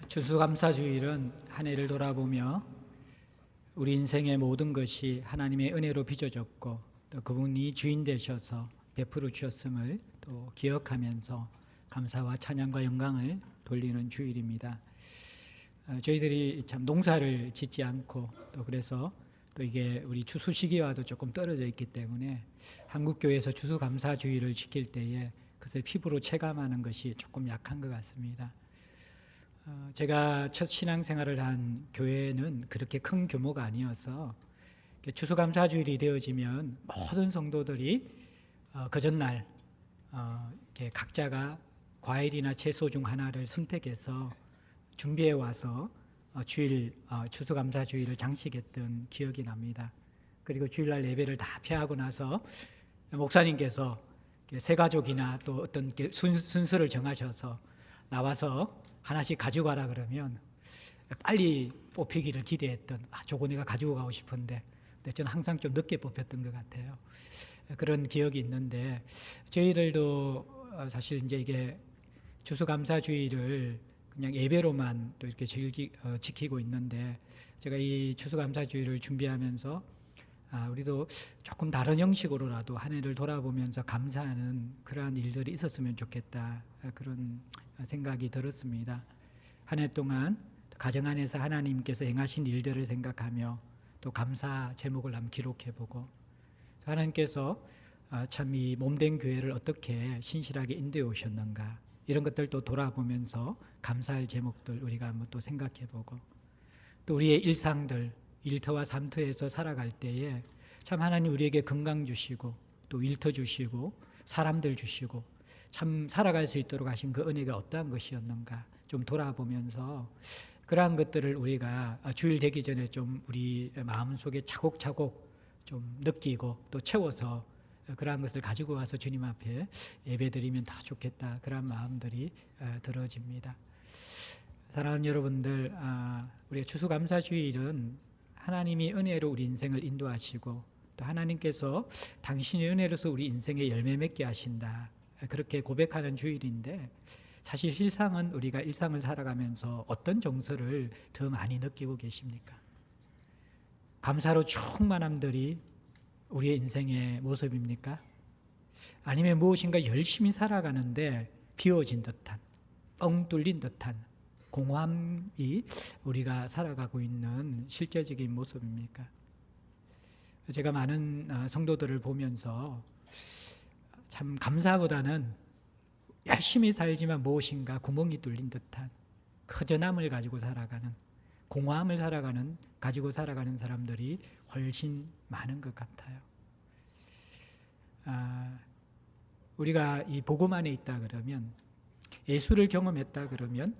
추수감사주일은 한 해를 돌아보며 우리 인생의 모든 것이 하나님의 은혜로 빚어졌고 또 그분이 주인 되셔서 베풀어 주셨음을 또 기억하면서 감사와 찬양과 영광을 돌리는 주일입니다. 저희들이 참 농사를 짓지 않고 또 그래서 또 이게 우리 추수 시기와도 조금 떨어져 있기 때문에 한국교회에서 추수감사주일을 지킬 때에 그것을 피부로 체감하는 것이 조금 약한 것 같습니다. 제가 첫 신앙생활을 한 교회는 그렇게 큰 규모가 아니어서 추수감사주일이 되어지면 모든 성도들이 그 전날 이렇게 각자가 과일이나 채소 중 하나를 선택해서 준비해 와서 추수감사주일을 장식했던 기억이 납니다. 그리고 주일날 예배를 다 폐하고 나서 목사님께서 세 가족이나 또 어떤 순서를 정하셔서 나와서 하나씩 가지고 가라 그러면 빨리 뽑히기를 기대했던 저거 내가 가지고 가고 싶은데 근데 저는 항상 좀 늦게 뽑혔던 것 같아요. 그런 기억이 있는데 저희들도 사실 이제 이게 추수감사주일을 그냥 예배로만 또 이렇게 지키고 있는데 제가 이 추수감사주일을 준비하면서 우리도 조금 다른 형식으로라도 한 해를 돌아보면서 감사하는 그러한 일들이 있었으면 좋겠다 그런 생각이 들었습니다. 한 해 동안 가정 안에서 하나님께서 행하신 일들을 생각하며 또 감사 제목을 한번 기록해보고 하나님께서 참 이 몸된 교회를 어떻게 신실하게 인도해 오셨는가 이런 것들도 돌아보면서 감사할 제목들 우리가 한번 또 생각해보고 또 우리의 일상들 일터와 삶터에서 살아갈 때에 참 하나님 우리에게 건강 주시고 또 일터 주시고 사람들 주시고 참 살아갈 수 있도록 하신 그 은혜가 어떠한 것이었는가 좀 돌아보면서 그러한 것들을 우리가 주일 되기 전에 좀 우리 마음속에 차곡차곡 좀 느끼고 또 채워서 그러한 것을 가지고 와서 주님 앞에 예배드리면 더 좋겠다 그런 마음들이 들어집니다. 사랑하는 여러분들, 우리의 추수감사주일은 하나님이 은혜로 우리 인생을 인도하시고 또 하나님께서 당신의 은혜로서 우리 인생에 열매 맺게 하신다 그렇게 고백하는 주일인데 사실 실상은 우리가 일상을 살아가면서 어떤 정서를 더 많이 느끼고 계십니까? 감사로 충만함들이 우리의 인생의 모습입니까? 아니면 무엇인가 열심히 살아가는데 비워진 듯한 뻥 뚫린 듯한 공허함이 우리가 살아가고 있는 실제적인 모습입니까? 제가 많은 성도들을 보면서 참 감사보다는 열심히 살지만 무엇인가 구멍이 뚫린 듯한 허전함을 가지고 살아가는 공허함을 가지고 살아가는 사람들이 훨씬 많은 것 같아요. 우리가 이 복음 안에 있다 그러면 예수를 경험했다 그러면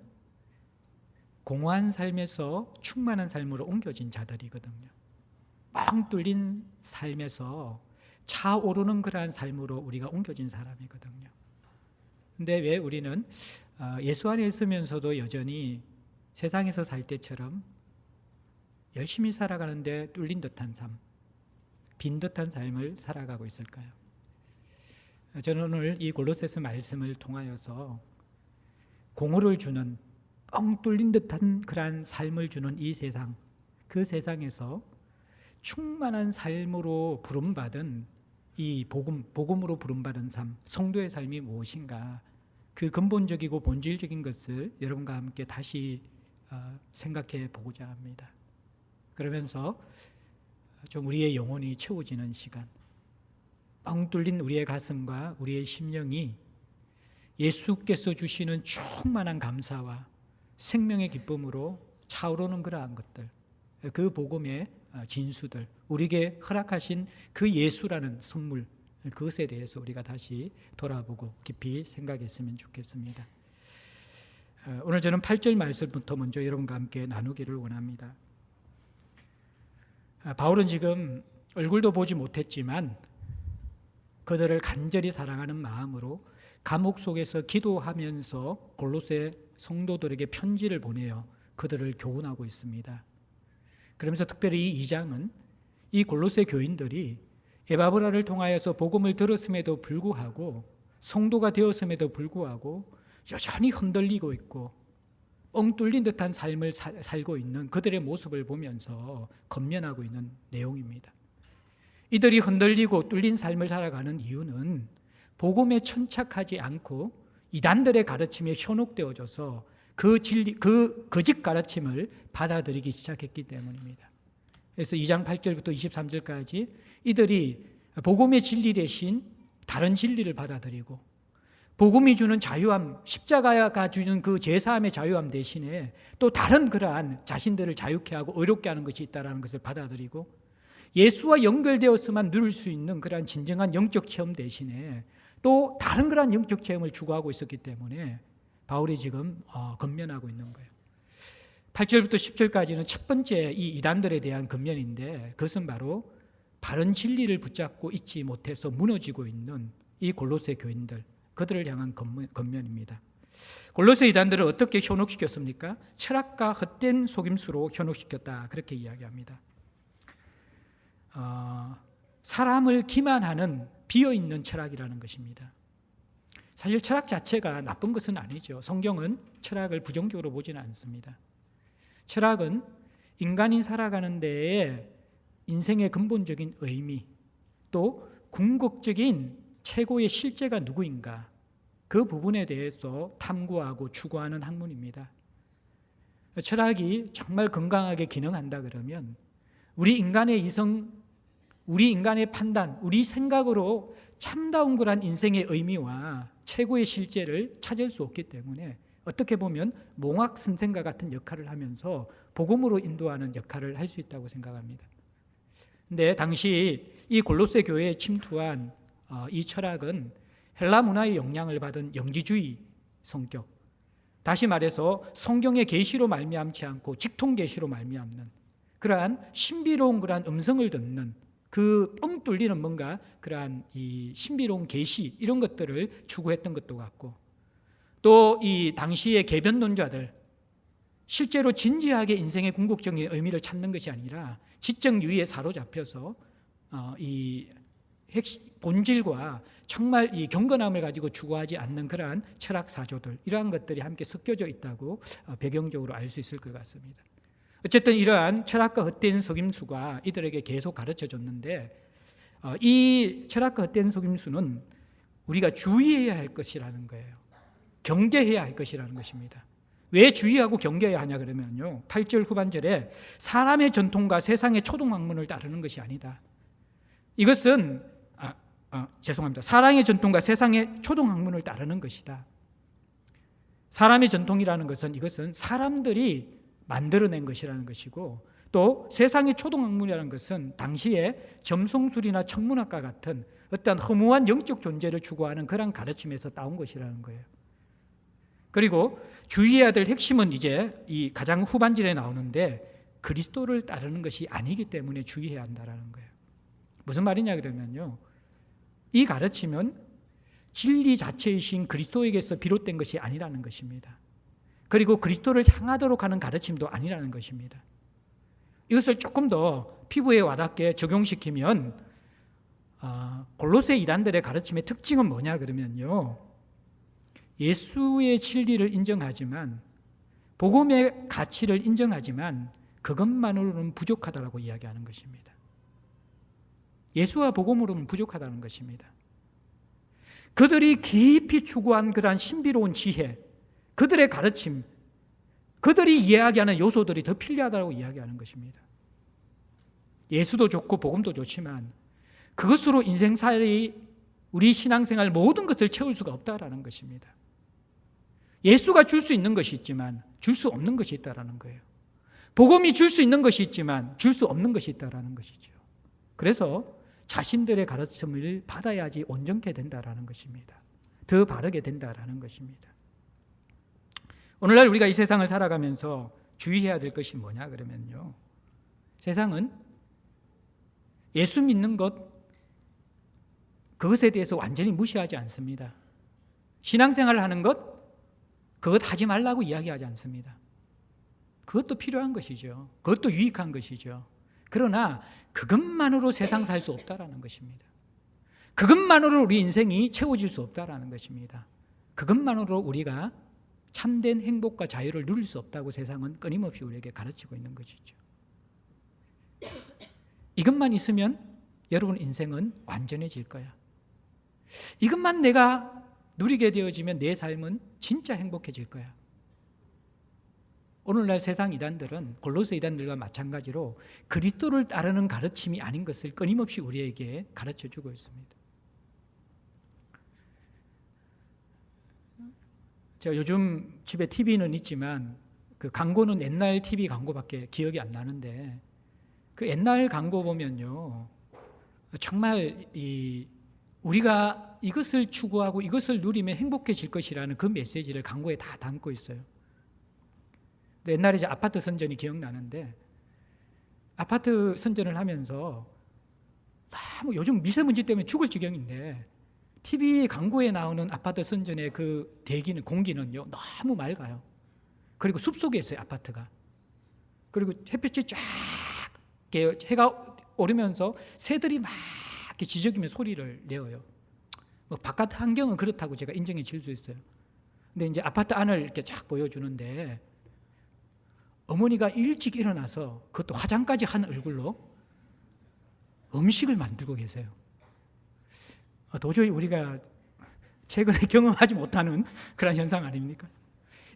공허한 삶에서 충만한 삶으로 옮겨진 자들이거든요. 뻥 뚫린 삶에서 차오르는 그러한 삶으로 우리가 옮겨진 사람이거든요. 근데 왜 우리는 예수 안에 있으면서도 여전히 세상에서 살 때처럼 열심히 살아가는데 뚫린 듯한 삶, 빈 듯한 삶을 살아가고 있을까요? 저는 오늘 이 골로새서 말씀을 통하여서 공허를 주는 뻥 뚫린 듯한 그러한 삶을 주는 이 세상, 그 세상에서 충만한 삶으로 부름받은 이 복음으로 부름받은 삶, 성도의 삶이 무엇인가 그 근본적이고 본질적인 것을 여러분과 함께 다시 생각해 보고자 합니다. 그러면서 좀 우리의 영혼이 채워지는 시간, 뻥 뚫린 우리의 가슴과 우리의 심령이 예수께서 주시는 충만한 감사와 생명의 기쁨으로 차오르는 그러한 것들, 그 복음의 진수들, 우리에게 허락하신 그 예수라는 선물, 그것에 대해서 우리가 다시 돌아보고 깊이 생각했으면 좋겠습니다. 오늘 저는 8절 말씀부터 먼저 여러분과 함께 나누기를 원합니다. 바울은 지금 얼굴도 보지 못했지만 그들을 간절히 사랑하는 마음으로 감옥 속에서 기도하면서 골로새 성도들에게 편지를 보내어 그들을 교훈하고 있습니다. 그러면서 특별히 이 2장은 이 골로새 교인들이 에바브라를 통하여서 복음을 들었음에도 불구하고 성도가 되었음에도 불구하고 여전히 흔들리고 있고 뻥 뚫린 듯한 삶을 살고 있는 그들의 모습을 보면서 건면하고 있는 내용입니다. 이들이 흔들리고 뚫린 삶을 살아가는 이유는 복음에 천착하지 않고 이단들의 가르침에 현혹되어져서 그 진리, 그 거짓 가르침을 받아들이기 시작했기 때문입니다. 그래서 2장 8절부터 23절까지 이들이 복음의 진리 대신 다른 진리를 받아들이고 복음이 주는 자유함, 십자가가 주는 그 제사함의 자유함 대신에 또 다른 그러한 자신들을 자유케 하고 의롭게 하는 것이 있다는 것을 받아들이고 예수와 연결되었으면 누릴 수 있는 그러한 진정한 영적 체험 대신에 또 다른 그러한 영적 체험을 추구하고 있었기 때문에 바울이 지금 건면하고 있는 거예요. 8절부터 10절까지는 첫 번째 이 이단들에 대한 건면인데 그것은 바로 바른 진리를 붙잡고 있지 못해서 무너지고 있는 이 골로새 교인들, 그들을 향한 건면입니다. 골로새 이단들을 어떻게 현혹시켰습니까? 철학과 헛된 속임수로 현혹시켰다, 그렇게 이야기합니다. 사람을 기만하는 비어있는 철학이라는 것입니다. 사실 철학 자체가 나쁜 것은 아니죠. 성경은 철학을 부정적으로 보지는 않습니다. 철학은 인간이 살아가는 데에 인생의 근본적인 의미, 또 궁극적인 최고의 실제가 누구인가, 그 부분에 대해서 탐구하고 추구하는 학문입니다. 철학이 정말 건강하게 기능한다 그러면 우리 인간의 이성, 우리 인간의 판단, 우리 생각으로 참다운 그런 인생의 의미와 최고의 실제를 찾을 수 없기 때문에 어떻게 보면 몽학 선생과 같은 역할을 하면서 복음으로 인도하는 역할을 할 수 있다고 생각합니다. 근데 당시 이 골로새 교회에 침투한 이 철학은 헬라 문화의 영향을 받은 영지주의 성격, 다시 말해서 성경의 계시로 말미암지 않고 직통 계시로 말미암는 그러한 신비로운 그러한 음성을 듣는 그 뻥 뚫리는 뭔가 그러한 이 신비로운 계시, 이런 것들을 추구했던 것도 같고, 또 이 당시의 계변론자들, 실제로 진지하게 인생의 궁극적인 의미를 찾는 것이 아니라 지적 유의에 사로잡혀서 이 본질과 정말 이 경건함을 가지고 추구하지 않는 그러한 철학 사조들, 이러한 것들이 함께 섞여져 있다고 배경적으로 알 수 있을 것 같습니다. 어쨌든 이러한 철학과 헛된 속임수가 이들에게 계속 가르쳐졌는데 이 철학과 헛된 속임수는 우리가 주의해야 할 것이라는 거예요. 경계해야 할 것이라는 것입니다. 왜 주의하고 경계해야 하냐 그러면요, 8절 후반절에 사람의 전통과 세상의 초동학문을 따르는 것이 아니다. 이것은 죄송합니다. 사랑의 전통과 세상의 초동학문을 따르는 것이다. 사람의 전통이라는 것은 이것은 사람들이 만들어낸 것이라는 것이고, 또 세상의 초동학문이라는 것은 당시에 점성술이나 천문학과 같은 어떤 허무한 영적 존재를 추구하는 그런 가르침에서 따온 것이라는 거예요. 그리고 주의해야 될 핵심은 이제 이 가장 후반절에 나오는데 그리스도를 따르는 것이 아니기 때문에 주의해야 한다는 거예요. 무슨 말이냐 그러면요, 이 가르침은 진리 자체이신 그리스도에게서 비롯된 것이 아니라는 것입니다. 그리고 그리스도를 향하도록 하는 가르침도 아니라는 것입니다. 이것을 조금 더 피부에 와닿게 적용시키면 골로새 이단들의 가르침의 특징은 뭐냐 그러면요, 예수의 진리를 인정하지만, 복음의 가치를 인정하지만 그것만으로는 부족하다라고 이야기하는 것입니다. 예수와 복음으로는 부족하다는 것입니다. 그들이 깊이 추구한 그러한 신비로운 지혜, 그들의 가르침, 그들이 이야기하는 요소들이 더 필요하다고 이야기하는 것입니다. 예수도 좋고 복음도 좋지만 그것으로 인생살이, 우리 신앙생활 모든 것을 채울 수가 없다라는 것입니다. 예수가 줄 수 있는 것이 있지만 줄 수 없는 것이 있다라는 거예요. 복음이 줄 수 있는 것이 있지만 줄 수 없는 것이 있다라는 것이죠. 그래서 자신들의 가르침을 받아야지 온전케 된다라는 것입니다. 더 바르게 된다라는 것입니다. 오늘날 우리가 이 세상을 살아가면서 주의해야 될 것이 뭐냐 그러면요, 세상은 예수 믿는 것, 그것에 대해서 완전히 무시하지 않습니다. 신앙생활을 하는 것, 그것 하지 말라고 이야기하지 않습니다. 그것도 필요한 것이죠. 그것도 유익한 것이죠. 그러나 그것만으로 세상 살 수 없다라는 것입니다. 그것만으로 우리 인생이 채워질 수 없다라는 것입니다. 그것만으로 우리가 참된 행복과 자유를 누릴 수 없다고 세상은 끊임없이 우리에게 가르치고 있는 것이죠. 이것만 있으면 여러분 인생은 완전해질 거야. 이것만 내가 누리게 되어지면 내 삶은 진짜 행복해질 거야. 오늘날 세상 이단들은 골로새 이단들과 마찬가지로 그리스도를 따르는 가르침이 아닌 것을 끊임없이 우리에게 가르쳐주고 있습니다. 제가 요즘 집에 TV는 있지만 그 광고는 옛날 TV 광고밖에 기억이 안 나는데, 그 옛날 광고 보면요, 정말 우리가 이것을 추구하고 이것을 누리면 행복해질 것이라는 그 메시지를 광고에 다 담고 있어요. 옛날에 이제 아파트 선전이 기억나는데, 아파트 선전을 하면서 너무 요즘 미세먼지 때문에 죽을 지경인데 TV 광고에 나오는 아파트 선전의 그 대기는, 공기는요 너무 맑아요. 그리고 숲속에 있어요, 아파트가. 그리고 햇볕이 쫙 해가 오르면서 새들이 막 이렇게 지저귀며 소리를 내어요. 뭐 바깥 환경은 그렇다고 제가 인정해 줄 수 있어요. 근데 이제 아파트 안을 이렇게 쫙 보여주는데, 어머니가 일찍 일어나서 그것도 화장까지 한 얼굴로 음식을 만들고 계세요. 도저히 우리가 최근에 경험하지 못하는 그런 현상 아닙니까?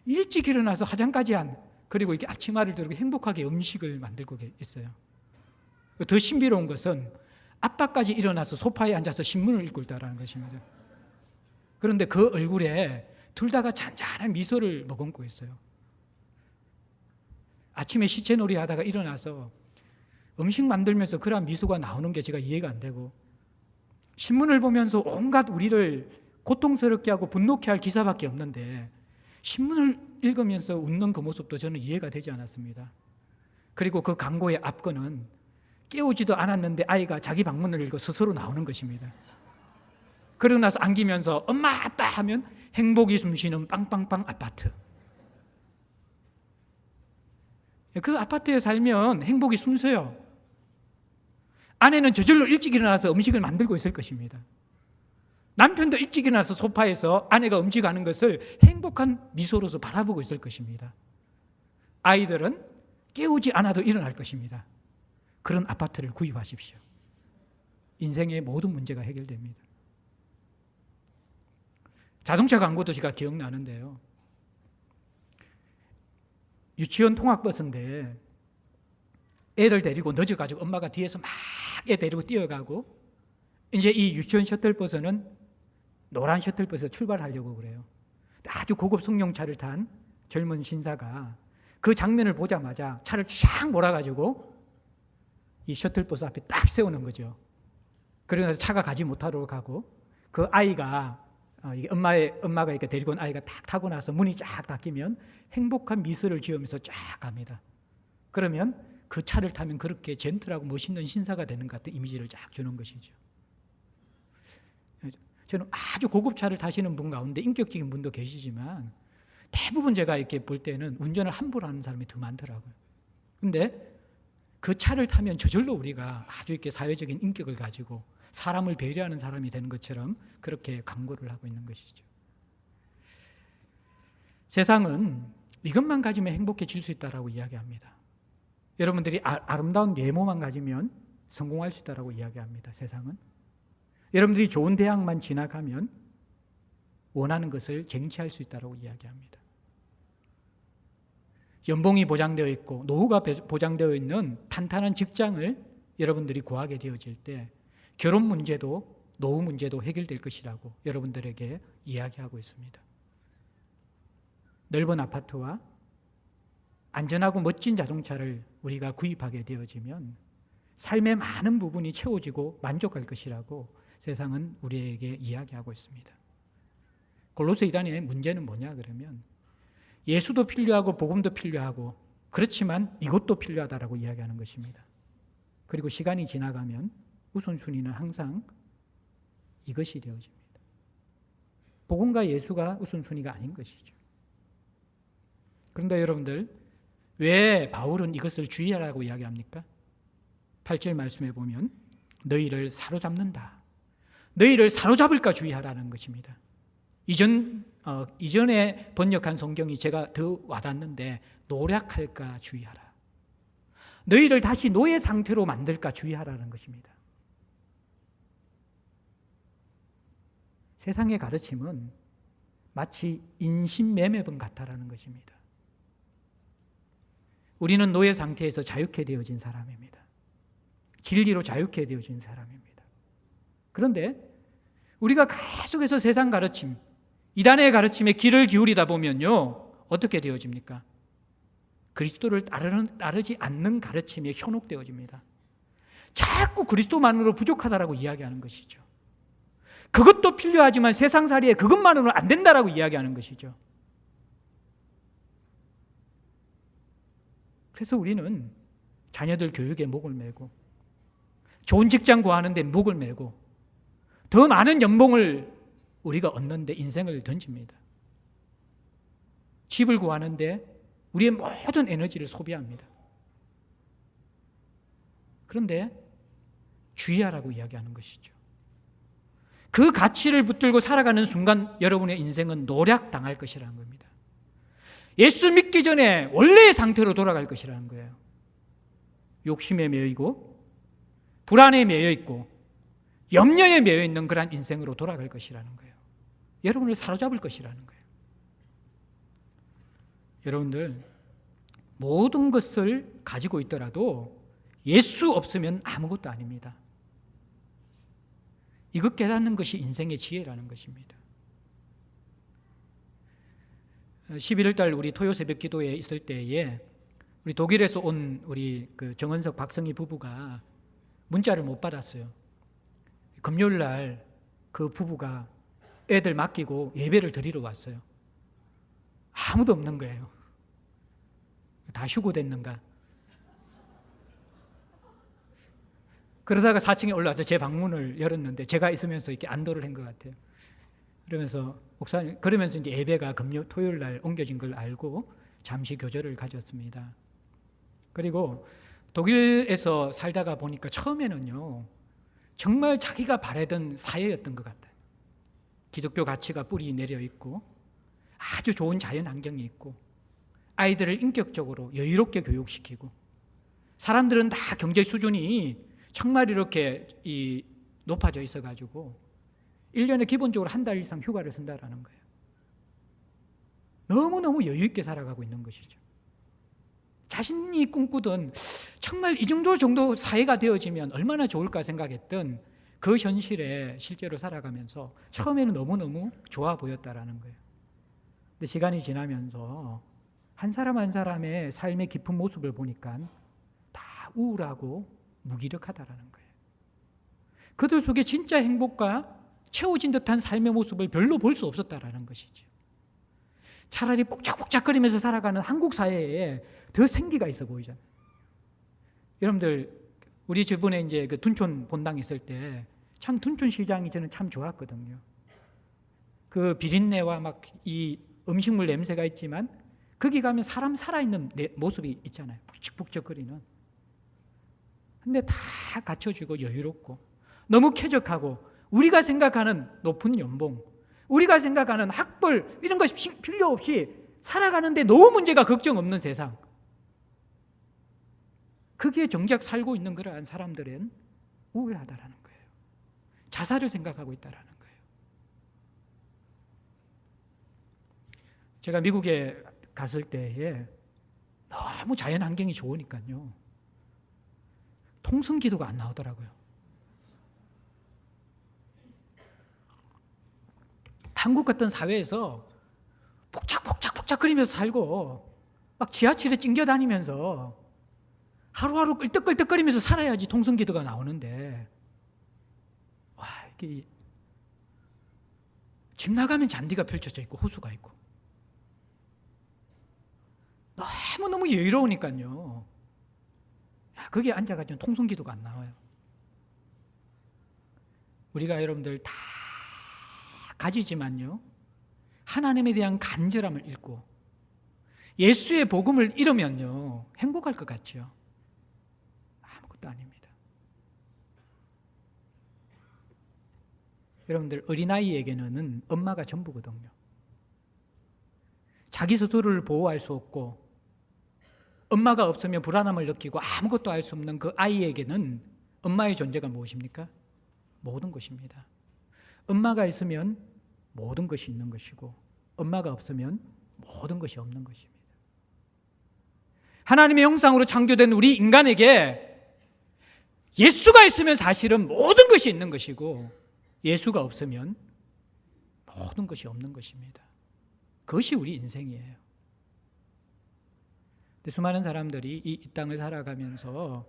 일찍 일어나서 화장까지 한, 그리고 이렇게 앞치마를 두르고 행복하게 음식을 만들고 있어요. 더 신비로운 것은 아빠까지 일어나서 소파에 앉아서 신문을 읽고 있다는 것입니다. 그런데 그 얼굴에 둘 다가 잔잔한 미소를 머금고 있어요. 아침에 시체놀이 하다가 일어나서 음식 만들면서 그런 미소가 나오는 게 제가 이해가 안 되고, 신문을 보면서 온갖 우리를 고통스럽게 하고 분노케 할 기사밖에 없는데 신문을 읽으면서 웃는 그 모습도 저는 이해가 되지 않았습니다. 그리고 그 광고의 앞건은 깨우지도 않았는데 아이가 자기 방문을 읽고 스스로 나오는 것입니다. 그러고 나서 안기면서 엄마 아빠 하면 행복이 숨쉬는 빵빵빵 아파트. 그 아파트에 살면 행복이 숨쉬어요. 아내는 저절로 일찍 일어나서 음식을 만들고 있을 것입니다. 남편도 일찍 일어나서 소파에서 아내가 음식하는 것을 행복한 미소로서 바라보고 있을 것입니다. 아이들은 깨우지 않아도 일어날 것입니다. 그런 아파트를 구입하십시오. 인생의 모든 문제가 해결됩니다. 자동차 광고도 제가 기억나는데요. 유치원 통학버스인데 애들 데리고 늦어가지고 엄마가 뒤에서 막 애 데리고 뛰어가고, 이제 이 유치원 셔틀버스는 노란 셔틀버스에서 출발하려고 그래요. 아주 고급 승용차를 탄 젊은 신사가 그 장면을 보자마자 차를 쫙 몰아가지고 이 셔틀버스 앞에 딱 세우는 거죠. 그러면서 차가 가지 못하도록 하고, 그 아이가 엄마가 이렇게 데리고 온 아이가 딱 타고 나서 문이 쫙 닫히면 행복한 미소를 지으면서 쫙 갑니다. 그러면 그 차를 타면 그렇게 젠틀하고 멋있는 신사가 되는 것 같은 이미지를 쫙 주는 것이죠. 저는 아주 고급 차를 타시는 분 가운데 인격적인 분도 계시지만 대부분 제가 이렇게 볼 때는 운전을 함부로 하는 사람이 더 많더라고요. 근데 그 차를 타면 저절로 우리가 아주 이렇게 사회적인 인격을 가지고 사람을 배려하는 사람이 되는 것처럼 그렇게 광고를 하고 있는 것이죠. 세상은 이것만 가지면 행복해질 수 있다라고 이야기합니다. 여러분들이 아름다운 외모만 가지면 성공할 수 있다라고 이야기합니다. 세상은. 여러분들이 좋은 대학만 진학하면 원하는 것을 쟁취할 수 있다라고 이야기합니다. 연봉이 보장되어 있고 노후가 보장되어 있는 탄탄한 직장을 여러분들이 구하게 되어질 때 결혼 문제도 노후 문제도 해결될 것이라고 여러분들에게 이야기하고 있습니다. 넓은 아파트와 안전하고 멋진 자동차를 우리가 구입하게 되어지면 삶의 많은 부분이 채워지고 만족할 것이라고 세상은 우리에게 이야기하고 있습니다. 골로새 이단의 문제는 뭐냐 그러면, 예수도 필요하고 복음도 필요하고 그렇지만 이것도 필요하다라고 이야기하는 것입니다. 그리고 시간이 지나가면 우선순위는 항상 이것이 되어집니다. 복음과 예수가 우선순위가 아닌 것이죠. 그런데 여러분들, 왜 바울은 이것을 주의하라고 이야기합니까? 8절 말씀해 보면 너희를 사로잡는다. 너희를 사로잡을까 주의하라는 것입니다. 이전 이전에 번역한 성경이 제가 더 와닿는데, 노략할까 주의하라. 너희를 다시 노예 상태로 만들까 주의하라는 것입니다. 세상의 가르침은 마치 인신매매범 같다라는 것입니다. 우리는 노예 상태에서 자유케 되어진 사람입니다. 진리로 자유케 되어진 사람입니다. 그런데 우리가 계속해서 세상 가르침, 이단의 가르침에 귀를 기울이다 보면요, 어떻게 되어집니까? 그리스도를 따르지 않는 가르침에 현혹되어집니다. 자꾸 그리스도만으로 부족하다라고 이야기하는 것이죠. 그것도 필요하지만 세상살이에 그것만으로는 안 된다라고 이야기하는 것이죠. 그래서 우리는 자녀들 교육에 목을 매고, 좋은 직장 구하는 데 목을 매고, 더 많은 연봉을 우리가 얻는데 인생을 던집니다. 집을 구하는데 우리의 모든 에너지를 소비합니다. 그런데 주의하라고 이야기하는 것이죠. 그 가치를 붙들고 살아가는 순간 여러분의 인생은 노략당할 것이라는 겁니다. 예수 믿기 전에 원래의 상태로 돌아갈 것이라는 거예요. 욕심에 매여 있고, 불안에 매여 있고, 염려에 매여 있는 그런 인생으로 돌아갈 것이라는 거예요. 여러분을 사로잡을 것이라는 거예요. 여러분들, 모든 것을 가지고 있더라도 예수 없으면 아무것도 아닙니다. 이것 깨닫는 것이 인생의 지혜라는 것입니다. 11월 달 우리 토요 새벽 기도에 있을 때에 우리 독일에서 온 우리 그 정은석 박성희 부부가 문자를 못 받았어요. 금요일 날 그 부부가 애들 맡기고 예배를 드리러 왔어요. 아무도 없는 거예요. 다 휴고됐는가? 그러다가 4층에 올라와서 제 방문을 열었는데 제가 있으면서 이렇게 안도를 한 것 같아요. 그러면서 목사님, 그러면서 이제 예배가 토요일 날 옮겨진 걸 알고 잠시 교절을 가졌습니다. 그리고 독일에서 살다가 보니까 처음에는요, 정말 자기가 바라던 사회였던 것 같아요. 기독교 가치가 뿌리 내려 있고, 아주 좋은 자연 환경이 있고, 아이들을 인격적으로 여유롭게 교육시키고, 사람들은 다 경제 수준이 정말 이렇게 높아져 있어가지고 1년에 기본적으로 한 달 이상 휴가를 쓴다라는 거예요. 너무너무 여유 있게 살아가고 있는 것이죠. 자신이 꿈꾸던 정말 이 정도 사회가 되어지면 얼마나 좋을까 생각했던 그 현실에 실제로 살아가면서 처음에는 너무너무 좋아 보였다라는 거예요. 근데 시간이 지나면서 한 사람 한 사람의 삶의 깊은 모습을 보니까 다 우울하고 무기력하다라는 거예요. 그들 속에 진짜 행복과 채워진 듯한 삶의 모습을 별로 볼 수 없었다라는 것이죠. 차라리 뽁짝뽁짝거리면서 살아가는 한국 사회에 더 생기가 있어 보이잖아요. 여러분들, 우리 저번에 이제 그 둔촌 본당 있을 때 참 둔촌 시장이 저는 참 좋았거든요. 그 비린내와 막 이 음식물 냄새가 있지만 거기 가면 사람 살아있는 모습이 있잖아요. 북적북적거리는. 근데 다 갖춰주고 여유롭고 너무 쾌적하고, 우리가 생각하는 높은 연봉, 우리가 생각하는 학벌, 이런 것이 필요 없이 살아가는데 너무 문제가 걱정 없는 세상, 거기에 정작 살고 있는 그러한 사람들은 우울하다라는 거예요. 자살을 생각하고 있다라는 거예요. 제가 미국에 갔을 때에 너무 자연 환경이 좋으니까요, 통성기도가 안 나오더라고요. 한국 같은 사회에서 복작복작복작거리면서 살고 막 지하철에 찡겨다니면서 하루하루 끌떡끌떡거리면서 살아야지 통성기도가 나오는데, 와, 이게 집 나가면 잔디가 펼쳐져 있고 호수가 있고 너무너무 여유로우니까요, 거기에 앉아가지고 통성기도가 안 나와요. 우리가 여러분들 다 가지지만요, 하나님에 대한 간절함을 잃고 예수의 복음을 잃으면요, 행복할 것 같죠? 아무것도 아닙니다. 여러분들, 어린아이에게는 엄마가 전부거든요. 자기 스스로를 보호할 수 없고 엄마가 없으면 불안함을 느끼고 아무것도 할 수 없는 그 아이에게는 엄마의 존재가 무엇입니까? 모든 것입니다. 엄마가 있으면 모든 것이 있는 것이고 엄마가 없으면 모든 것이 없는 것입니다. 하나님의 형상으로 창조된 우리 인간에게 예수가 있으면 사실은 모든 것이 있는 것이고 예수가 없으면 모든 것이 없는 것입니다. 그것이 우리 인생이에요. 수많은 사람들이 이 땅을 살아가면서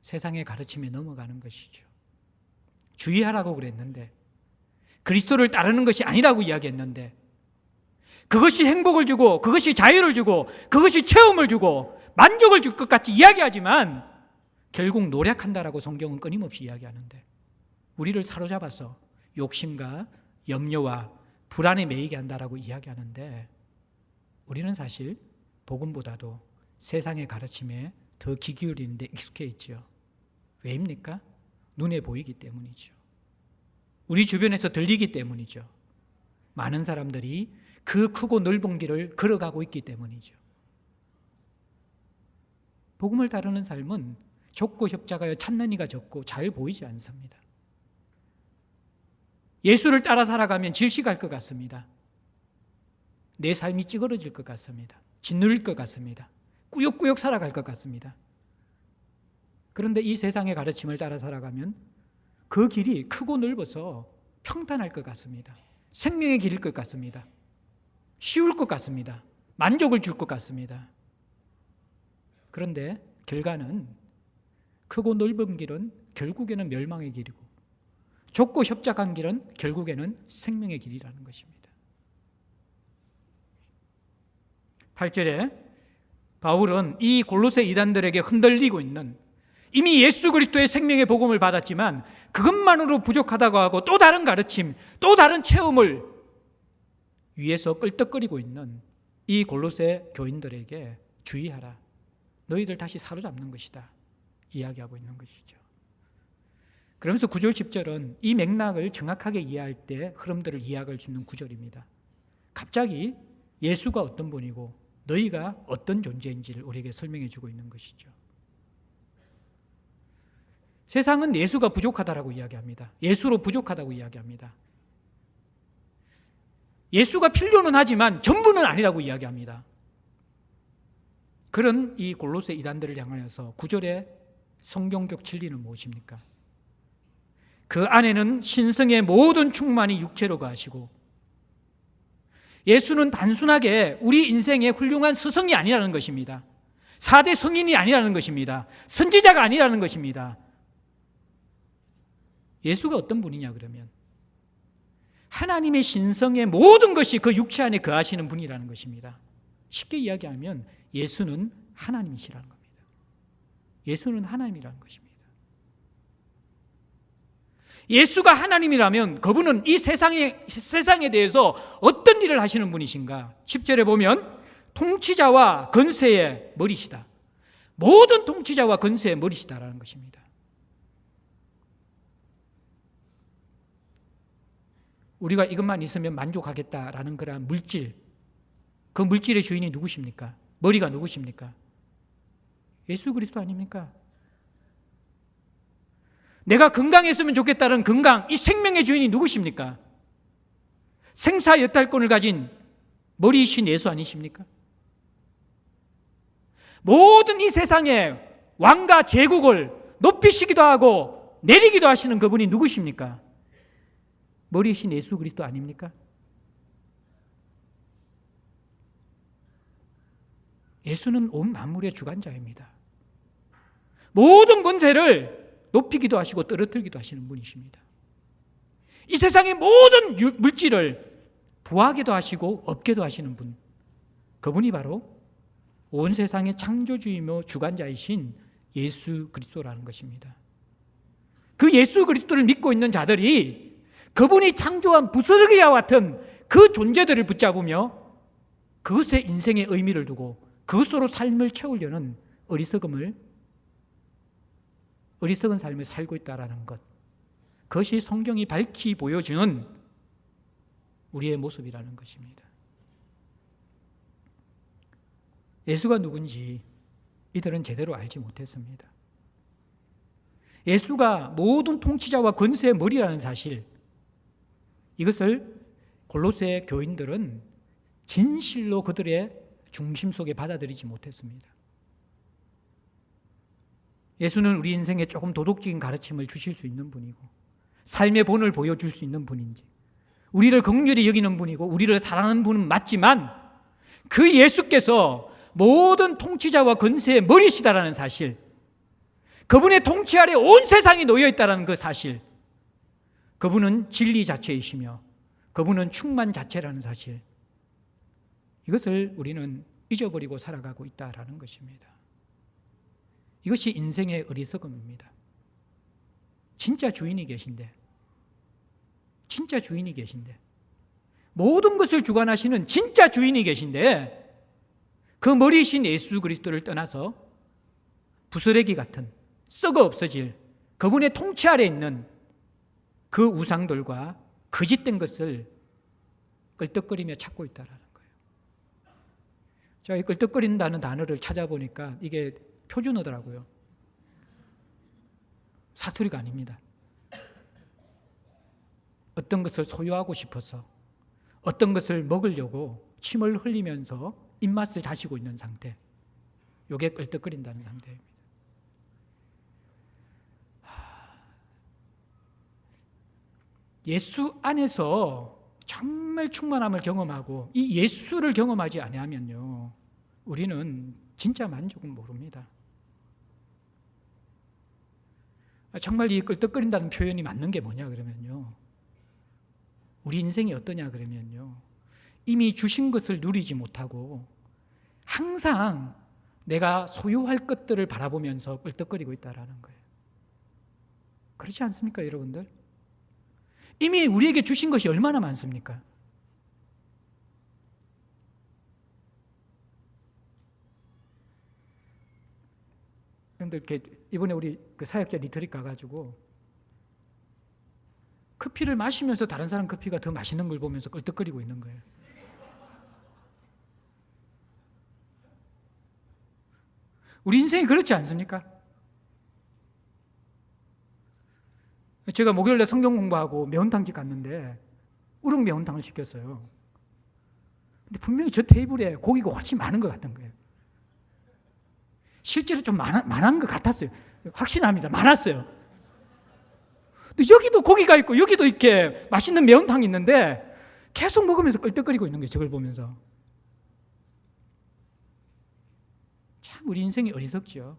세상의 가르침에 넘어가는 것이죠. 주의하라고 그랬는데, 그리스도를 따르는 것이 아니라고 이야기했는데, 그것이 행복을 주고 그것이 자유를 주고 그것이 체험을 주고 만족을 줄 것 같이 이야기하지만 결국 노력한다라고 성경은 끊임없이 이야기하는데, 우리를 사로잡아서 욕심과 염려와 불안에 매이게 한다라고 이야기하는데, 우리는 사실 복음보다도 세상의 가르침에 더 귀 기울이는데 익숙해 있죠. 왜입니까? 눈에 보이기 때문이죠. 우리 주변에서 들리기 때문이죠. 많은 사람들이 그 크고 넓은 길을 걸어가고 있기 때문이죠. 복음을 따르는 삶은 좁고 협착하여 찾는 이가 적고 잘 보이지 않습니다. 예수를 따라 살아가면 질식할 것 같습니다. 내 삶이 찌그러질 것 같습니다. 짓누릴 것 같습니다. 꾸역꾸역 살아갈 것 같습니다. 그런데 이 세상의 가르침을 따라 살아가면 그 길이 크고 넓어서 평탄할 것 같습니다. 생명의 길일 것 같습니다. 쉬울 것 같습니다. 만족을 줄 것 같습니다. 그런데 결과는 크고 넓은 길은 결국에는 멸망의 길이고 좁고 협착한 길은 결국에는 생명의 길이라는 것입니다. 8절에 바울은 이 골로새 이단들에게 흔들리고 있는, 이미 예수 그리스도의 생명의 복음을 받았지만 그것만으로 부족하다고 하고 또 다른 가르침, 또 다른 체험을 위해서 끌떡거리고 있는 이 골로새 교인들에게 주의하라. 너희들 다시 사로잡는 것이다. 이야기하고 있는 것이죠. 그러면서 9절 10절은 이 맥락을 정확하게 이해할 때 흐름들을 이해할 수 있는 구절입니다. 갑자기 예수가 어떤 분이고 너희가 어떤 존재인지를 우리에게 설명해 주고 있는 것이죠. 세상은 예수가 부족하다라고 이야기합니다. 예수로 부족하다고 이야기합니다. 예수가 필요는 하지만 전부는 아니라고 이야기합니다. 그런 이 골로새 이단들을 향하여서 9절의 성경적 진리는 무엇입니까? 그 안에는 신성의 모든 충만이 육체로 거하시고 예수는 단순하게 우리 인생의 훌륭한 스승이 아니라는 것입니다. 4대 성인이 아니라는 것입니다. 선지자가 아니라는 것입니다. 예수가 어떤 분이냐 그러면 하나님의 신성의 모든 것이 그 육체 안에 거하시는 분이라는 것입니다. 쉽게 이야기하면 예수는 하나님이시라는 겁니다. 예수는 하나님이라는 것입니다. 예수가 하나님이라면 그분은 이 세상에 대해서 어떤 일을 하시는 분이신가? 10절에 보면 통치자와 권세의 머리시다. 모든 통치자와 권세의 머리시다라는 것입니다. 우리가 이것만 있으면 만족하겠다라는 그러한 물질, 그 물질의 주인이 누구십니까? 머리가 누구십니까? 예수 그리스도 아닙니까? 내가 건강했으면 좋겠다는 건강, 이 생명의 주인이 누구십니까? 생사여탈권을 가진 머리이신 예수 아니십니까? 모든 이 세상의 왕과 제국을 높이시기도 하고 내리기도 하시는 그분이 누구십니까? 머리이신 예수 그리스도 아닙니까? 예수는 온 만물의 주관자입니다. 모든 권세를 높이기도 하시고 떨어뜨리기도 하시는 분이십니다. 이 세상의 모든 물질을 부하게도 하시고 없게도 하시는 분, 그분이 바로 온 세상의 창조주이며 주관자이신 예수 그리스도라는 것입니다. 그 예수 그리스도를 믿고 있는 자들이 그분이 창조한 부스러기와 같은 그 존재들을 붙잡으며 그것에 인생의 의미를 두고 그것으로 삶을 채우려는 어리석은 삶을 살고 있다는 것, 그것이 성경이 밝히 보여주는 우리의 모습이라는 것입니다. 예수가 누군지 이들은 제대로 알지 못했습니다. 예수가 모든 통치자와 권세의 머리라는 사실, 이것을 골로새 교인들은 진실로 그들의 중심 속에 받아들이지 못했습니다. 예수는 우리 인생에 조금 도덕적인 가르침을 주실 수 있는 분이고 삶의 본을 보여줄 수 있는 분인지, 우리를 긍휼히 여기는 분이고 우리를 사랑하는 분은 맞지만 그 예수께서 모든 통치자와 권세의 머리시다라는 사실, 그분의 통치 아래 온 세상이 놓여 있다는 그 사실, 그분은 진리 자체이시며 그분은 충만 자체라는 사실, 이것을 우리는 잊어버리고 살아가고 있다라는 것입니다. 이것이 인생의 어리석음입니다. 진짜 주인이 계신데, 모든 것을 주관하시는 진짜 주인이 계신데 그 머리이신 예수 그리스도를 떠나서 부스레기 같은 썩어 없어질 그분의 통치 아래 있는 그 우상들과 거짓된 것을 끌떡거리며 찾고 있다는 거예요. 제가 이 끌떡거린다는 단어를 찾아보니까 이게 표준어더라고요. 사투리가 아닙니다. 어떤 것을 소유하고 싶어서 어떤 것을 먹으려고 침을 흘리면서 입맛을 다시고 있는 상태, 이게 끌떡거린다는 상태입니다. 예수 안에서 정말 충만함을 경험하고 이 예수를 경험하지 아니하면요, 우리는 진짜 만족은 모릅니다. 정말 이 끌떡거린다는 표현이 맞는 게 뭐냐 그러면요, 우리 인생이 어떠냐 그러면요, 이미 주신 것을 누리지 못하고 항상 내가 소유할 것들을 바라보면서 끌떡거리고 있다는 거예요. 그렇지 않습니까, 여러분들? 이미 우리에게 주신 것이 얼마나 많습니까? 여러분들, 이번에 우리 그 사역자 리트릿 가가지고 커피를 마시면서 다른 사람 커피가 더 맛있는 걸 보면서 끌떡거리고 있는 거예요. 우리 인생이 그렇지 않습니까? 제가 목요일에 성경 공부하고 매운탕집 갔는데 우럭 매운탕을 시켰어요. 근데 분명히 저 테이블에 고기가 훨씬 많은 것 같은 거예요. 실제로 좀 많은 것 같았어요. 확신합니다. 많았어요. 근데 여기도 고기가 있고 여기도 이렇게 맛있는 매운탕이 있는데 계속 먹으면서 끌떡거리고 있는 거예요. 저걸 보면서. 참 우리 인생이 어리석죠.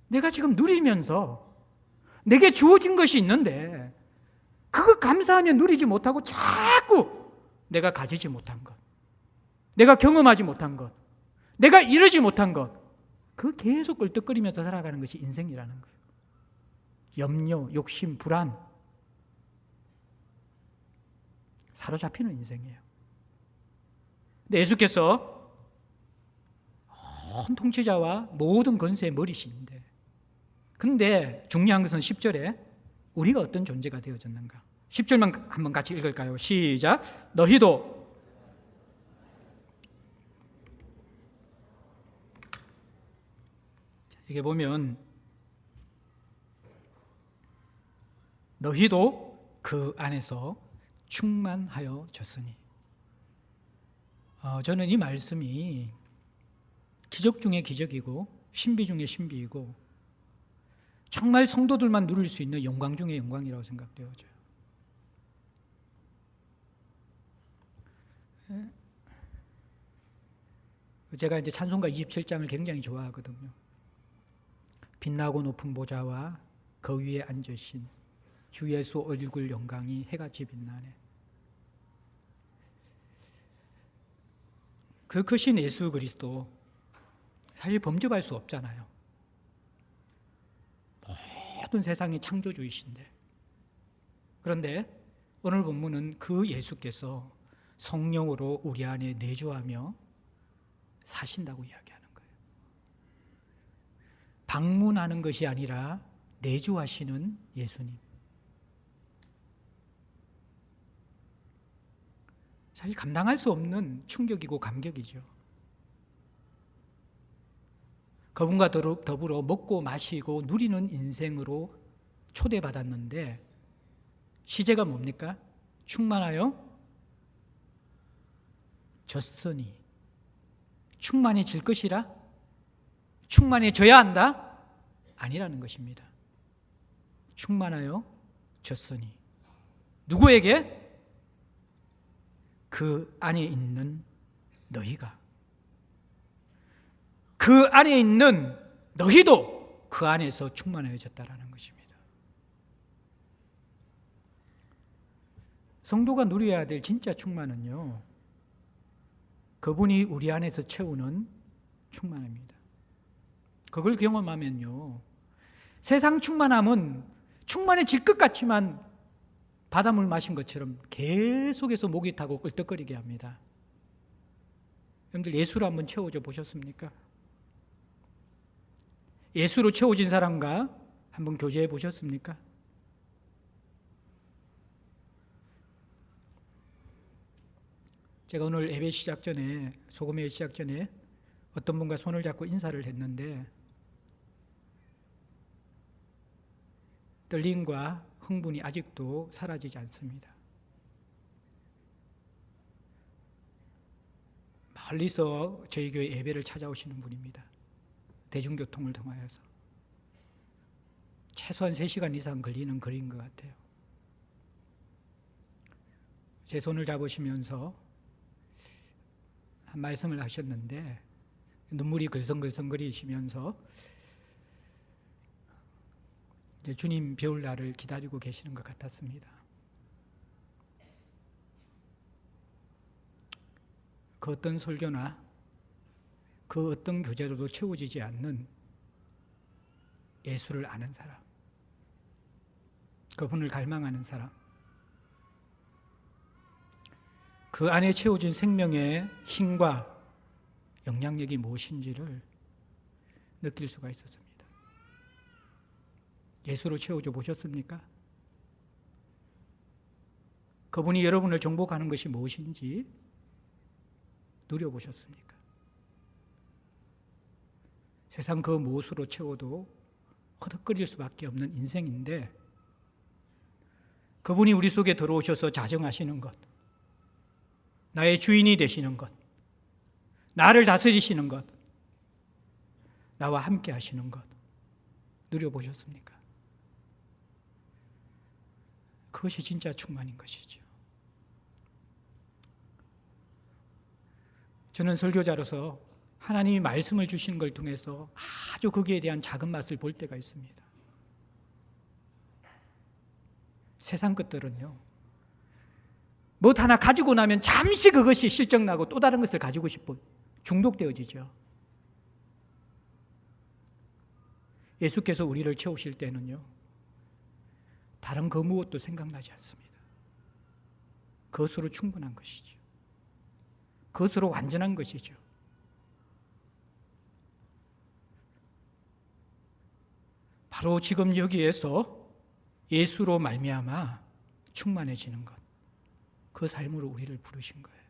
내가 지금 누리면서 내게 주어진 것이 있는데 그거 감사하며 누리지 못하고 자꾸 내가 가지지 못한 것, 내가 경험하지 못한 것, 내가 이루지 못한 것, 그 계속 끌떡거리면서 살아가는 것이 인생이라는 거예요. 염려, 욕심, 불안, 사로잡히는 인생이에요. 근데 예수께서 온 통치자와 모든 권세의 머리신데, 근데 중요한 것은 10절에 우리가 어떤 존재가 되어졌는가. 10절만 한번 같이 읽을까요? 시작. 너희도 이게 보면 너희도 그 안에서 충만하여 졌으니, 저는 이 말씀이 기적 중에 기적이고 신비 중에 신비이고 정말 성도들만 누릴 수 있는 영광 중에 영광이라고 생각되어져요. 제가 이제 찬송가 27장을 굉장히 좋아하거든요. 빛나고 높은 보좌와 그 위에 앉으신 주 예수 얼굴 영광이 해같이 빛나네. 그 크신 예수 그리스도 사실 범접할 수 없잖아요. 모든 세상이 창조주이신데, 그런데 오늘 본문은 그 예수께서 성령으로 우리 안에 내주하며 사신다고 이야기하는 거예요. 방문하는 것이 아니라 내주하시는 예수님. 사실 감당할 수 없는 충격이고 감격이죠. 그분과 더불어 먹고 마시고 누리는 인생으로 초대받았는데 시제가 뭡니까? 충만하여 졌으니. 충만해질 것이라? 충만해져야 한다? 아니라는 것입니다. 충만하여 졌으니. 누구에게? 그 안에 있는 너희가. 그 안에 있는 너희도 그 안에서 충만해졌다라는 것입니다. 성도가 누려야 될 진짜 충만은요, 그분이 우리 안에서 채우는 충만입니다. 그걸 경험하면요, 세상 충만함은 충만해질 것 같지만 바닷물 마신 것처럼 계속해서 목이 타고 꿀떡거리게 합니다. 여러분들 예수로 한번 채워져 보셨습니까? 예수로 채워진 사람과 한번 교제해 보셨습니까? 제가 오늘 예배 시작 전에, 소금회 시작 전에 어떤 분과 손을 잡고 인사를 했는데 떨림과 흥분이 아직도 사라지지 않습니다. 멀리서 저희 교회 예배를 찾아오시는 분입니다. 대중교통을 통하여서. 최소한 3시간 이상 걸리는 거리인 것 같아요. 제 손을 잡으시면서 한 말씀을 하셨는데 눈물이 글썽글썽거리시면서 이제 주님 배울 날을 기다리고 계시는 것 같았습니다. 그 어떤 설교나 그 어떤 교제로도 채워지지 않는 예수를 아는 사람, 그분을 갈망하는 사람, 그 안에 채워진 생명의 힘과 영향력이 무엇인지를 느낄 수가 있었습니다. 예수로 채워져 보셨습니까? 그분이 여러분을 정복하는 것이 무엇인지 누려보셨습니까? 세상 그 무엇으로 채워도 허덕거릴 수밖에 없는 인생인데 그분이 우리 속에 들어오셔서 자정하시는 것, 나의 주인이 되시는 것, 나를 다스리시는 것, 나와 함께 하시는 것 누려보셨습니까? 그것이 진짜 충만인 것이죠. 저는 설교자로서 하나님이 말씀을 주시는 걸 통해서 아주 거기에 대한 작은 맛을 볼 때가 있습니다. 세상 것들은요, 뭐 하나 가지고 나면 잠시 그것이 실증나고 또 다른 것을 가지고 싶어 중독되어지죠. 예수께서 우리를 채우실 때는요, 다른 그 무엇도 생각나지 않습니다. 그것으로 충분한 것이죠. 그것으로 완전한 것이죠. 바로 지금 여기에서 예수로 말미암아 충만해지는 것, 그 삶으로 우리를 부르신 거예요.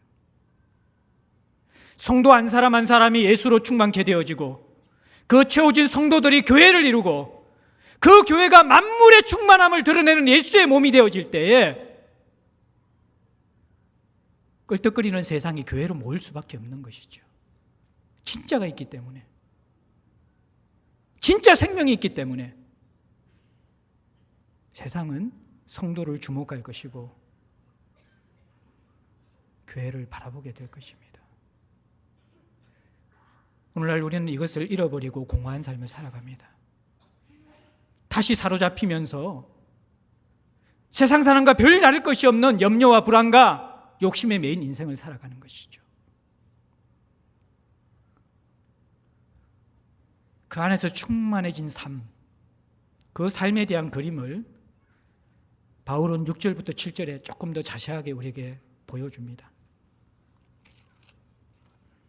성도 한 사람 한 사람이 예수로 충만케 되어지고 그 채워진 성도들이 교회를 이루고 그 교회가 만물의 충만함을 드러내는 예수의 몸이 되어질 때에 껄떡거리는 세상이 교회로 모일 수밖에 없는 것이죠. 진짜가 있기 때문에, 진짜 생명이 있기 때문에 세상은 성도를 주목할 것이고 교회를 바라보게 될 것입니다. 오늘날 우리는 이것을 잃어버리고 공허한 삶을 살아갑니다. 다시 사로잡히면서 세상 사람과 별 다를 것이 없는 염려와 불안과 욕심에 매인 인생을 살아가는 것이죠. 그 안에서 충만해진 삶, 그 삶에 대한 그림을 바울은 6절부터 7절에 조금 더 자세하게 우리에게 보여줍니다.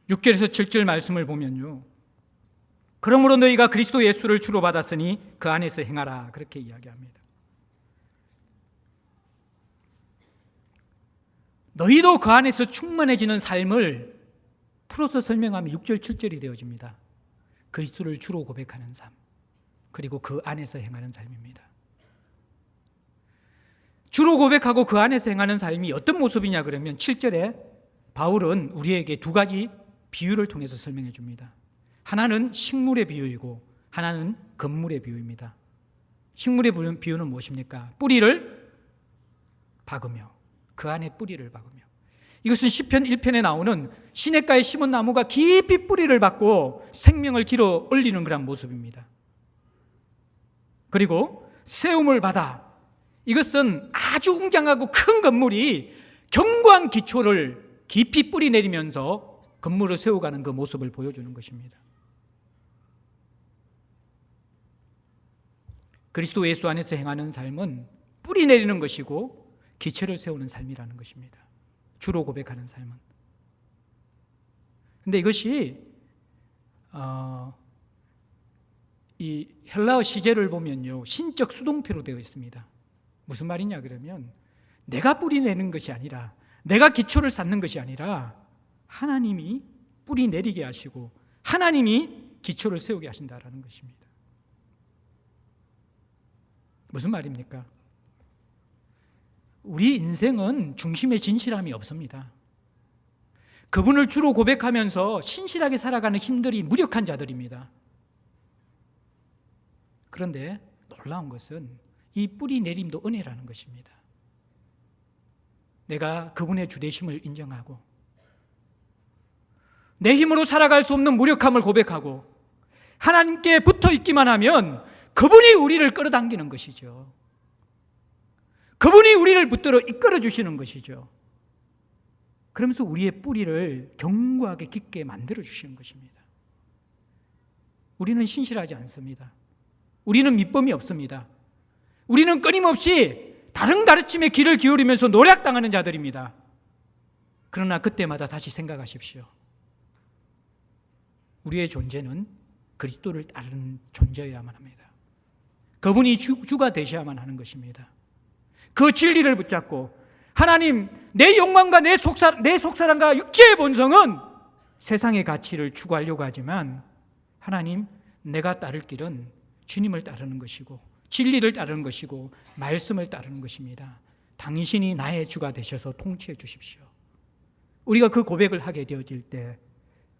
6절에서 7절 말씀을 보면요, 그러므로 너희가 그리스도 예수를 주로 받았으니 그 안에서 행하라, 그렇게 이야기합니다. 너희도 그 안에서 충만해지는 삶을 풀어서 설명하면 6절 7절이 되어집니다. 그리스도를 주로 고백하는 삶, 그리고 그 안에서 행하는 삶입니다. 주로 고백하고 그 안에서 행하는 삶이 어떤 모습이냐 그러면 7절에 바울은 우리에게 두 가지 비유를 통해서 설명해 줍니다. 하나는 식물의 비유이고 하나는 건물의 비유입니다. 식물의 비유는 무엇입니까? 뿌리를 박으며, 그 안에 뿌리를 박으며. 이것은 시편 1편에 나오는 시냇가에 심은 나무가 깊이 뿌리를 박고 생명을 길어 올리는 그런 모습입니다. 그리고 세움을 받아, 이것은 아주 웅장하고 큰 건물이 견고한 기초를 깊이 뿌리 내리면서 건물을 세워가는 그 모습을 보여주는 것입니다. 그리스도 예수 안에서 행하는 삶은 뿌리 내리는 것이고 기초를 세우는 삶이라는 것입니다. 주로 고백하는 삶은. 근데 이것이 이 헬라어 시제를 보면요, 신적 수동태로 되어 있습니다. 무슨 말이냐 그러면 내가 뿌리 내는 것이 아니라, 내가 기초를 쌓는 것이 아니라 하나님이 뿌리 내리게 하시고 하나님이 기초를 세우게 하신다라는 것입니다. 무슨 말입니까? 우리 인생은 중심에 진실함이 없습니다. 그분을 주로 고백하면서 신실하게 살아가는 힘들이 무력한 자들입니다. 그런데 놀라운 것은 이 뿌리 내림도 은혜라는 것입니다. 내가 그분의 주되심을 인정하고 내 힘으로 살아갈 수 없는 무력함을 고백하고 하나님께 붙어 있기만 하면 그분이 우리를 끌어당기는 것이죠. 그분이 우리를 붙들어 이끌어 주시는 것이죠. 그러면서 우리의 뿌리를 견고하게 깊게 만들어 주시는 것입니다. 우리는 신실하지 않습니다. 우리는 믿음이 없습니다. 우리는 끊임없이 다른 가르침에 귀를 기울이면서 노략당하는 자들입니다. 그러나 그때마다 다시 생각하십시오. 우리의 존재는 그리스도를 따르는 존재여야만 합니다. 그분이 주가 되셔야만 하는 것입니다. 그 진리를 붙잡고 하나님, 내 욕망과 내 속사람과 육체의 본성은 세상의 가치를 추구하려고 하지만 하나님, 내가 따를 길은 주님을 따르는 것이고 진리를 따르는 것이고 말씀을 따르는 것입니다. 당신이 나의 주가 되셔서 통치해 주십시오. 우리가 그 고백을 하게 되어질 때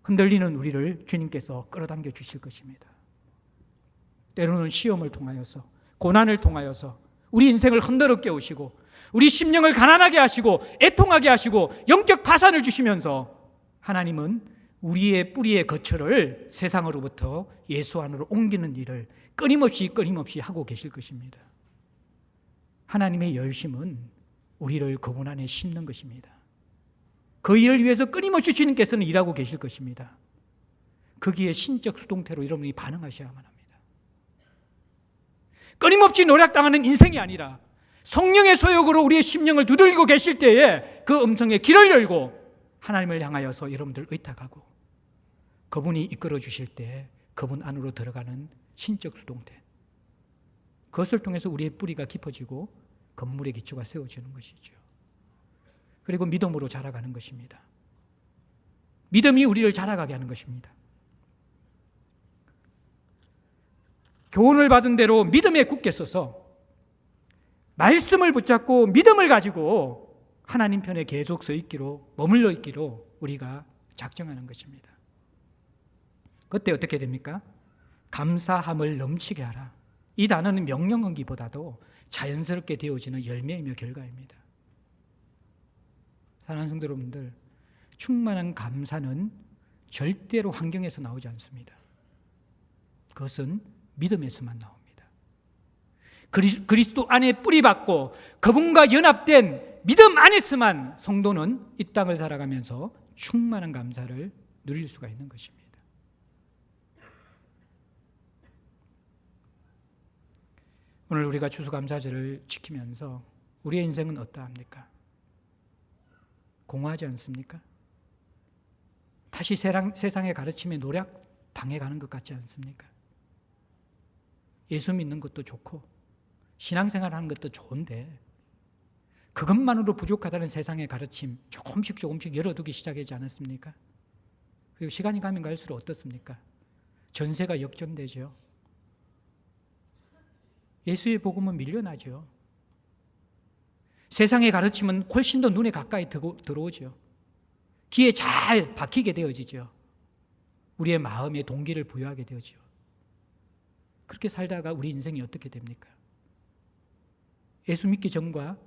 흔들리는 우리를 주님께서 끌어당겨 주실 것입니다. 때로는 시험을 통하여서, 고난을 통하여서 우리 인생을 흔들어 깨우시고 우리 심령을 가난하게 하시고 애통하게 하시고 영적 파산을 주시면서 하나님은 우리의 뿌리의 거처를 세상으로부터 예수 안으로 옮기는 일을 끊임없이 하고 계실 것입니다. 하나님의 열심은 우리를 그분 안에 심는 것입니다. 그 일을 위해서 끊임없이 주님께서는 일하고 계실 것입니다. 거기에 신적 수동태로 여러분이 반응하셔야만 합니다. 끊임없이 노략당하는 인생이 아니라 성령의 소욕으로 우리의 심령을 두들기고 계실 때에 그 음성에 길을 열고 하나님을 향하여서 여러분들 의탁하고 그분이 이끌어 주실 때 그분 안으로 들어가는 신적 수동태, 그것을 통해서 우리의 뿌리가 깊어지고 건물의 기초가 세워지는 것이죠. 그리고 믿음으로 자라가는 것입니다. 믿음이 우리를 자라가게 하는 것입니다. 교훈을 받은 대로 믿음에 굳게 서서 말씀을 붙잡고 믿음을 가지고 하나님 편에 계속 서 있기로, 머물러 있기로 우리가 작정하는 것입니다. 그때 어떻게 됩니까? 감사함을 넘치게 하라. 이 단어는 명령어기보다도 자연스럽게 되어지는 열매이며 결과입니다. 사랑하는 성도 여러분들, 충만한 감사는 절대로 환경에서 나오지 않습니다. 그것은 믿음에서만 나옵니다. 그리스도 안에 뿌리박고 그분과 연합된 믿음 안에서만 성도는 이 땅을 살아가면서 충만한 감사를 누릴 수가 있는 것입니다. 오늘 우리가 추수감사절을 지키면서 우리의 인생은 어떠합니까? 공허하지 않습니까? 다시 세상의 가르침에 노략 당해가는 것 같지 않습니까? 예수 믿는 것도 좋고 신앙생활하는 것도 좋은데 그것만으로 부족하다는 세상의 가르침 조금씩 열어두기 시작하지 않았습니까? 그리고 시간이 가면 갈수록 어떻습니까? 전세가 역전되죠. 예수의 복음은 밀려나죠. 세상의 가르침은 훨씬 더 눈에 가까이 들어오죠. 귀에 잘 박히게 되어지죠. 우리의 마음에 동기를 부여하게 되어지죠. 그렇게 살다가 우리 인생이 어떻게 됩니까? 예수 믿기 전과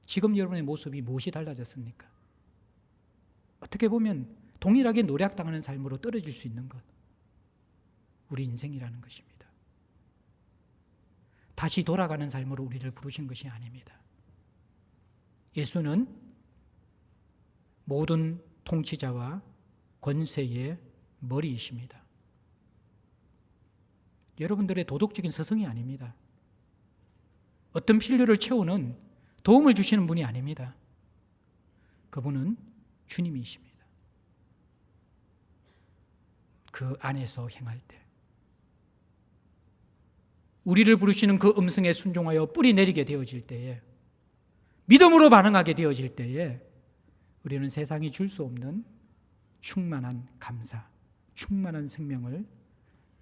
지금 여러분의 모습이 무엇이 달라졌습니까? 어떻게 보면 동일하게 노략당하는 삶으로 떨어질 수 있는 것, 우리 인생이라는 것입니다. 다시 돌아가는 삶으로 우리를 부르신 것이 아닙니다. 예수는 모든 통치자와 권세의 머리이십니다. 여러분들의 도덕적인 스승이 아닙니다. 어떤 필요를 채우는 도움을 주시는 분이 아닙니다. 그분은 주님이십니다. 그 안에서 행할 때 우리를 부르시는 그 음성에 순종하여 뿌리 내리게 되어질 때에, 믿음으로 반응하게 되어질 때에 우리는 세상이 줄 수 없는 충만한 감사, 충만한 생명을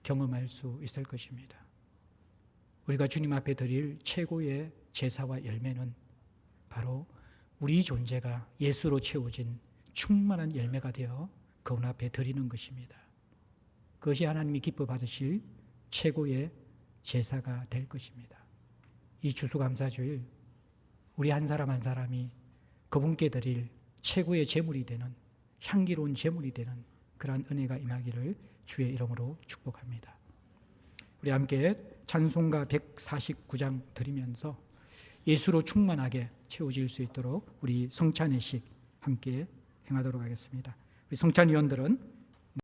경험할 수 있을 것입니다. 우리가 주님 앞에 드릴 최고의 제사와 열매는 바로 우리 존재가 예수로 채워진 충만한 열매가 되어 그분 앞에 드리는 것입니다. 그것이 하나님이 기뻐 받으실 최고의 제사가 될 것입니다. 이 추수감사주일 우리 한 사람 한 사람이 그분께 드릴 최고의 제물이 되는, 향기로운 제물이 되는 그러한 은혜가 임하기를 주의 이름으로 축복합니다. 우리 함께 찬송가 149장 드리면서 예수로 충만하게 채워질 수 있도록 우리 성찬의식 함께 행하도록 하겠습니다. 우리 성찬위원들은